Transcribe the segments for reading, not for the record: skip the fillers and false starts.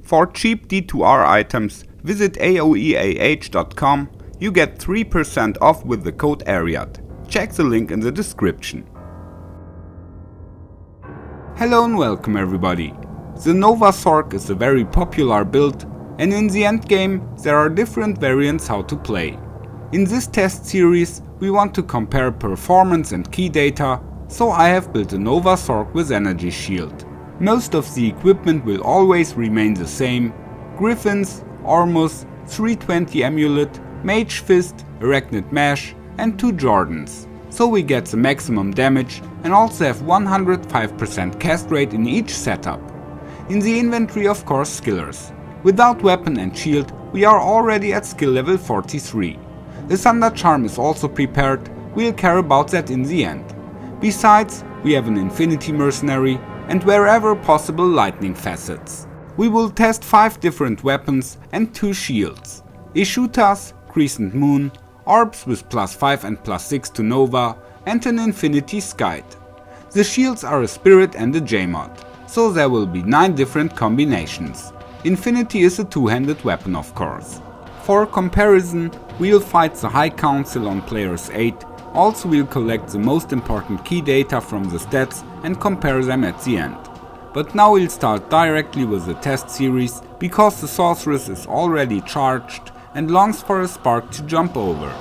For cheap D2R items, visit aoeah.com. You get 3% off with the code ARIAD. Check the link in the description. Hello and welcome everybody. The Nova Sorc is a very popular build, and in the endgame there are different variants how to play. In this test series we want to compare performance and key data, so I have built a Nova Sorc with energy shield. Most of the equipment will always remain the same: Griffins, Ormus, 320 Amulet, Mage Fist, Arachnid Mesh and 2 Jordans. So we get the maximum damage and also have 105% cast rate in each setup. In the inventory of course skillers. Without weapon and shield we are already at skill level 43. The Sunder Charm is also prepared, we'll care about that in the end. Besides, we have an Infinity Mercenary and wherever possible lightning facets. We will test 5 different weapons and 2 shields. Ishutas, Crescent Moon, Orbs with +5 and +6 to Nova and an Infinity Skite. The shields are a Spirit and a J-mod, so there will be 9 different combinations. Infinity is a two-handed weapon of course. For comparison, we'll fight the High Council on players 8. Also we'll collect the most important key data from the stats and compare them at the end. But now we'll start directly with the test series, because the sorceress is already charged and longs for a spark to jump over.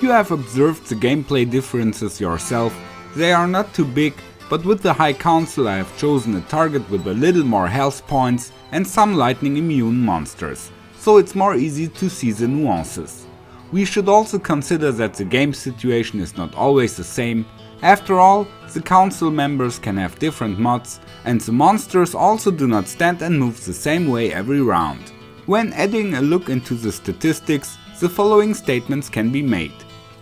You have observed the gameplay differences yourself. They are not too big, but with the High Council I have chosen a target with a little more health points and some lightning immune monsters, so it's more easy to see the nuances. We should also consider that the game situation is not always the same. After all, the council members can have different mods, and the monsters also do not stand and move the same way every round. When adding a look into the statistics, the following statements can be made.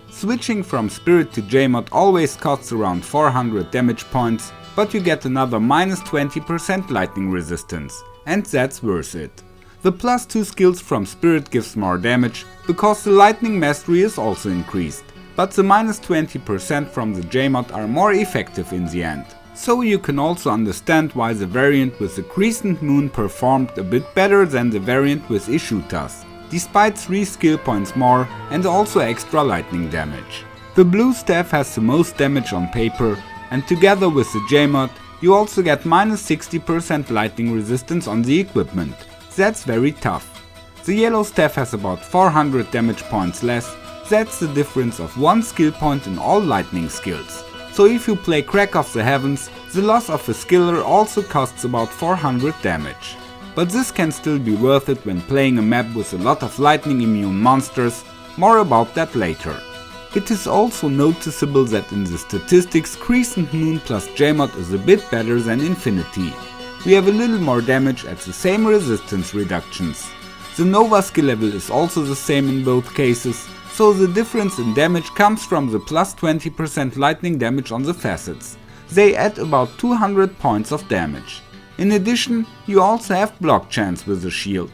Switching from Spirit to Jmod always costs around 400 damage points, but you get another minus 20% lightning resistance, and that's worth it. The plus 2 skills from Spirit gives more damage, because the lightning mastery is also increased, but the minus 20% from the Jmod are more effective in the end. So you can also understand why the variant with the Crescent Moon performed a bit better than the variant with Ishutas, despite 3 skill points more and also extra lightning damage. The blue staff has the most damage on paper, and together with the Jmod you also get minus 60% lightning resistance on the equipment. That's very tough. The yellow staff has about 400 damage points less. That's the difference of 1 skill point in all lightning skills. So if you play Crack of the Heavens, the loss of a skiller also costs about 400 damage. But this can still be worth it when playing a map with a lot of lightning immune monsters. More about that later. It is also noticeable that in the statistics Crescent Moon plus Jmod is a bit better than Infinity. We have a little more damage at the same resistance reductions. The Nova skill level is also the same in both cases, so the difference in damage comes from the plus 20% lightning damage on the facets. They add about 200 points of damage. In addition, you also have block chance with the shield.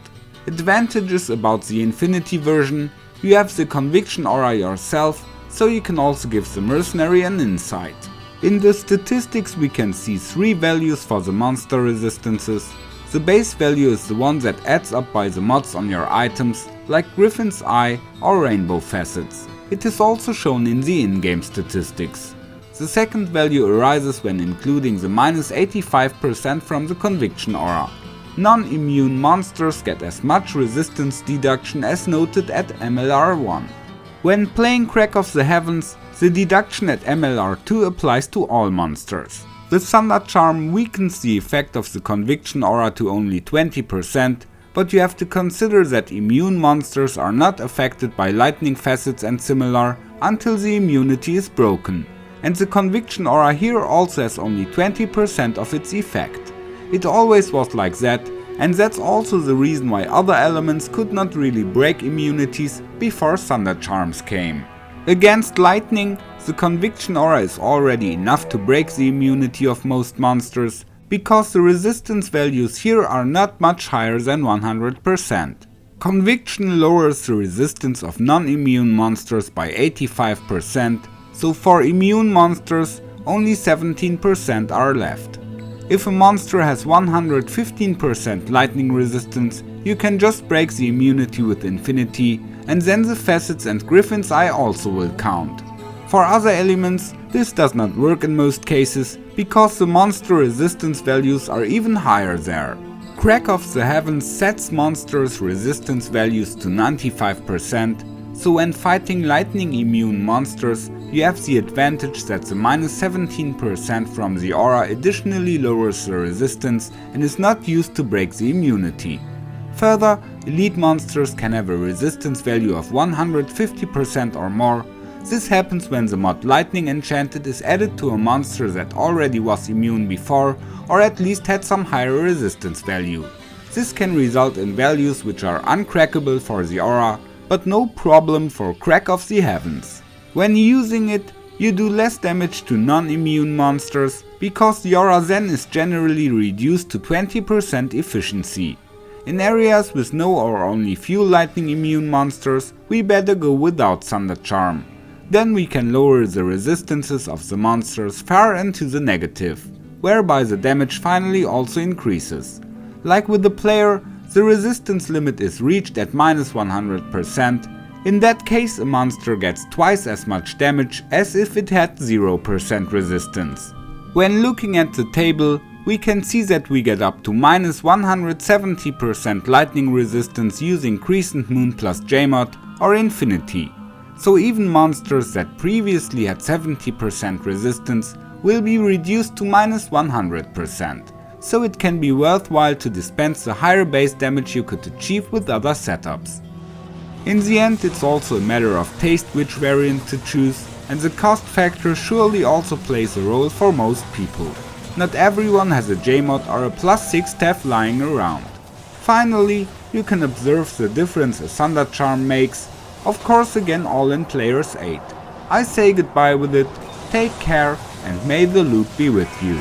Advantages about the Infinity version: you have the Conviction aura yourself, so you can also give the mercenary an insight. In the statistics we can see 3 values for the monster resistances. The base value is the one that adds up by the mods on your items, like Griffin's Eye or Rainbow Facets. It is also shown in the in-game statistics. The second value arises when including the minus 85% from the Conviction aura. Non-immune monsters get as much resistance deduction as noted at MLR1. When playing Crack of the Heavens, the deduction at MLR2 applies to all monsters. The Sunder Charm weakens the effect of the Conviction aura to only 20%, but you have to consider that immune monsters are not affected by lightning facets and similar until the immunity is broken, and the Conviction aura here also has only 20% of its effect. It always was like that, and that's also the reason why other elements could not really break immunities before Sunder Charms came. Against lightning, the Conviction aura is already enough to break the immunity of most monsters, because the resistance values here are not much higher than 100%. Conviction lowers the resistance of non-immune monsters by 85%, so for immune monsters only 17% are left. If a monster has 115% lightning resistance, you can just break the immunity with Infinity, and then the Facets and Griffin's Eye also will count. For other elements, this does not work in most cases, because the monster resistance values are even higher there. Crack of the Heavens sets monsters' resistance values to 95%, so when fighting lightning immune monsters, you have the advantage that the minus 17% from the aura additionally lowers the resistance and is not used to break the immunity. Further, elite monsters can have a resistance value of 150% or more. This happens when the mod Lightning Enchanted is added to a monster that already was immune before, or at least had some higher resistance value. This can result in values which are uncrackable for the aura, but no problem for Crack of the Heavens. When using it, you do less damage to non-immune monsters, because the aura then is generally reduced to 20% efficiency. In areas with no or only few lightning immune monsters, we better go without Sunder Charm. Then we can lower the resistances of the monsters far into the negative, whereby the damage finally also increases. Like with the player, the resistance limit is reached at minus 100%. In that case, a monster gets twice as much damage as if it had 0% resistance. When looking at the table, we can see that we get up to minus 170% lightning resistance using Crescent Moon plus Jmod or Infinity. So even monsters that previously had 70% resistance will be reduced to minus 100%, so it can be worthwhile to dispense the higher base damage you could achieve with other setups. In the end, it's also a matter of taste which variant to choose, and the cost factor surely also plays a role for most people. Not everyone has a Jmod or a plus 6 staff lying around. Finally, you can observe the difference a Sunder Charm makes, of course again all in player's aid. I say goodbye with it, take care and may the loot be with you.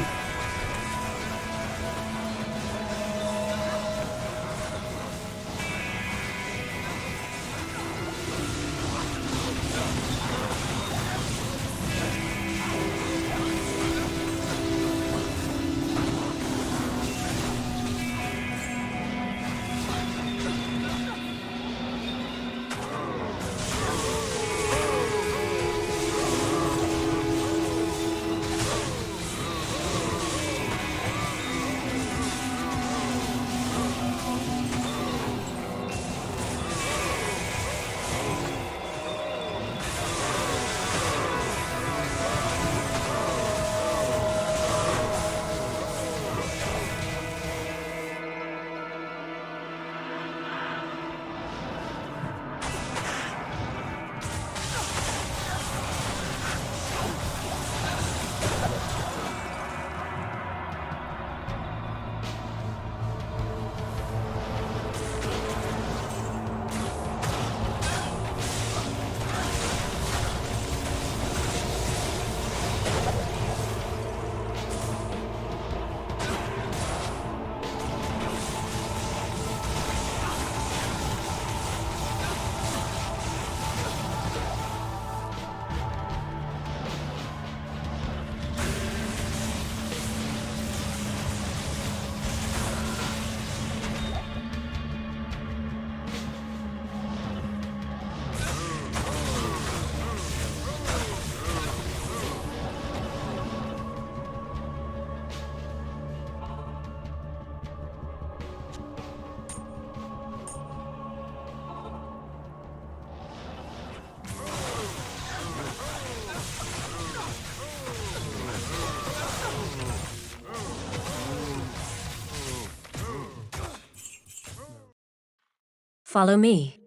Follow me.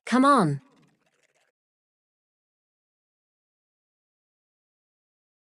Come on.